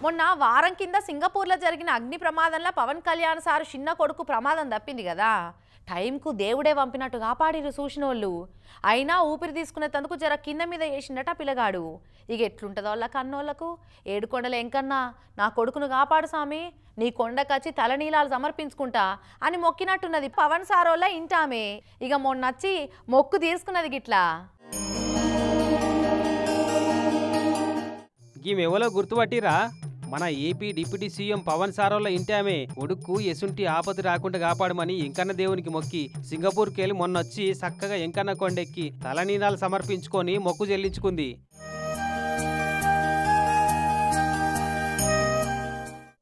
మొన్న వారం కింద సింగపూర్లో జరిగిన అగ్ని ప్రమాదంలో పవన్ కళ్యాణ్ సార్ చిన్న కొడుకు ప్రమాదం తప్పింది కదా. టైంకు దేవుడే పంపినట్టు కాపాడిరు చూసినోళ్ళు. అయినా ఊపిరి తీసుకునేందుకు జర కింద మీద వేసిండట పిల్లగాడు. ఇక ఎట్లుంటుందో వాళ్ళ కన్నోళ్లకు. ఏడుకొండల ఎంకన్నా నా కొడుకును కాపాడు సామి, నీ కొండకచ్చి తలనీలాలు సమర్పించుకుంటా అని మొక్కినట్టున్నది పవన్ సారోళ్ళ ఇంటామే. ఇక మొన్నచ్చి మొక్కు తీసుకున్నది గిట్లా. గీమెవలో గుర్తుపట్టిరా? మన ఏపీ డిప్యూటీ సీఎం పవన్ సారోళ్ళ ఇంటామే. కొడుకు ఎసుంటి ఆపద రాకుండా కాపాడమని ఎంకన్న దేవునికి మొక్కి సింగపూర్కి వెళ్ళి మొన్నొచ్చి చక్కగా ఎంకన్న కొండెక్కి తలనీలాలు సమర్పించుకొని మొక్కు చెల్లించుకుంది.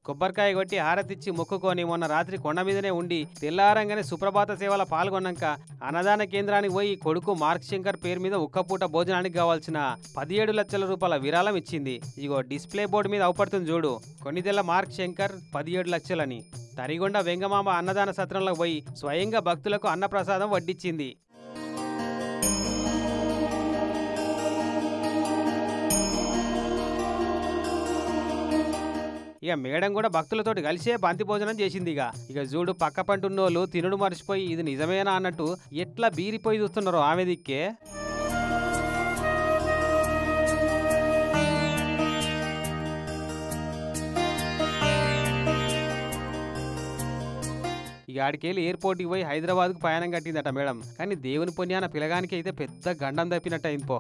కొబ్బరికాయ కొట్టి హారతిచ్చి మొక్కుకొని మొన్న రాత్రి కొండ మీదనే ఉండి తెల్లారంగానే సుప్రభాత సేవల పాల్గొన్నాక అన్నదాన కేంద్రానికి పోయి కొడుకు మార్క్ శంకర్ పేరు మీద ఒక్కపూట భోజనానికి కావాల్సిన 17 లక్షల రూపాయల విరాళం ఇచ్చింది. ఇగో డిస్ప్లే బోర్డు మీద అవుపడుతుంది చూడు, కొన్నిదెల్ల మార్క్ శంకర్ 17 లక్షలని. తరిగొండ వెంగమామ అన్నదాన సత్రంలోకి పోయి స్వయంగా భక్తులకు అన్నప్రసాదం వడ్డించింది. ఇక మేడం కూడా భక్తులతోటి కలిసే బంతి భోజనం చేసింది. ఇక చూడు పక్క పంటున్నోళ్ళు తినుడు మర్చిపోయి ఇది నిజమేనా అన్నట్టు ఎట్లా బీరిపోయి చూస్తున్నారో ఆమె దిక్కే. ఇక ఆడికెళ్ళి ఎయిర్పోర్ట్కి పోయి హైదరాబాద్కు ప్రయాణం కట్టిందట మేడం. కానీ దేవుని పుణ్యాన పిలగానికి అయితే పెద్ద గండం తప్పినట్టు అయింది పో.